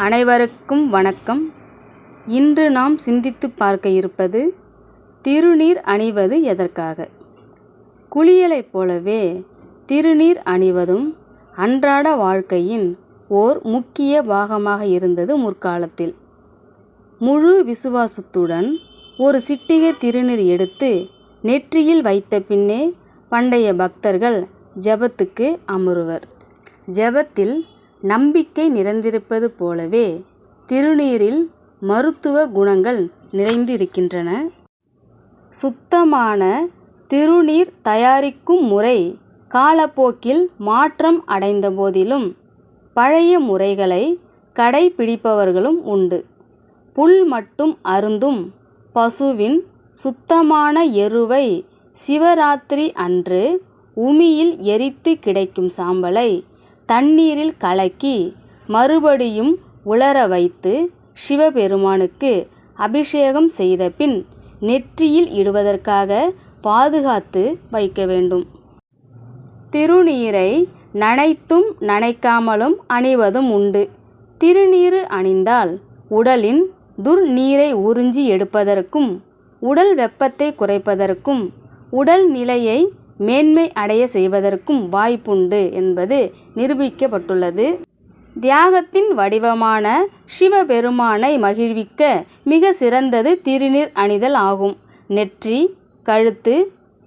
அனைவருக்கும் வணக்கம். இன்று நாம் சிந்தித்து பார்க்க இருப்பது திருநீர் அணிவது எதற்காக. குளியலைப் போலவே திருநீர் அணிவதும் அன்றாட வாழ்க்கையின் ஓர் முக்கிய பாகமாக இருந்தது முற்காலத்தில். முழு விசுவாசத்துடன் ஒரு சிட்டிகை திருநீர் எடுத்து நெற்றியில் வைத்த பின்னே பண்டைய பக்தர்கள் ஜெபத்துக்கு அமருவர். ஜெபத்தில் நம்பிக்கை நிறைந்திருப்பது போலவே திருநீரில் மருத்துவ குணங்கள் நிறைந்திருக்கின்றன. சுத்தமான திருநீர் தயாரிக்கும் முறை காலப்போக்கில் மாற்றம் அடைந்த போதிலும் பழைய முறைகளை கடைபிடிப்பவர்களும் உண்டு. புல் மட்டும் அருந்தும் பசுவின் சுத்தமான எருவை சிவராத்திரி அன்று உமியில் எரித்து கிடைக்கும் சாம்பலை தண்ணீரில் கலக்கி மறுபடியும் உலர வைத்து சிவபெருமானுக்கு அபிஷேகம் செய்த பின் நெற்றியில் இடுவதற்காக பாதுகாத்து வைக்க வேண்டும். திருநீரை நனைத்தும் நனைக்காமலும் அணிவதும் உண்டு. திருநீறு அணிந்தால் உடலின் துர்நீரை உறிஞ்சி எடுப்பதற்கும் உடல் வெப்பத்தை குறைப்பதற்கும் உடல் நிலையை மேன்மை அடைய செய்வதற்கும் வாய்ப்புண்டு என்பது நிரூபிக்கப்பட்டுள்ளது. தியாகத்தின் வடிவமான சிவபெருமானை மகிழ்விக்க மிக சிறந்தது திருநீர் அணிதல் ஆகும். நெற்றி, கழுத்து,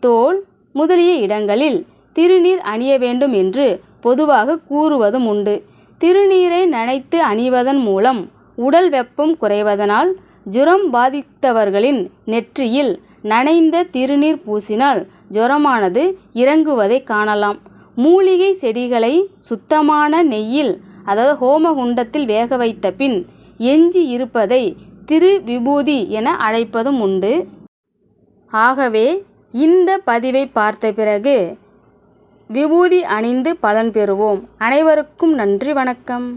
தோள் முதலிய இடங்களில் திருநீர் அணிய வேண்டும் என்று பொதுவாக கூறுவதும் உண்டு. திருநீரை நனைத்து அணிவதன் மூலம் உடல் வெப்பம் குறைவதனால் ஜுரம் பாதித்தவர்களின் நெற்றியில் நனைந்த திருநீர் பூசினால் ஜுரமானது இறங்குவதை காணலாம். மூலிகை செடிகளை சுத்தமான நெய்யில் ஹோமகுண்டத்தில் வேக வைத்த பின் எஞ்சி இருப்பதை திருவிபூதி என அழைப்பதும் உண்டு. ஆகவே இந்த பதிவை பார்த்த பிறகு விபூதி அணிந்து பலன் பெறுவோம். அனைவருக்கும் நன்றி, வணக்கம்.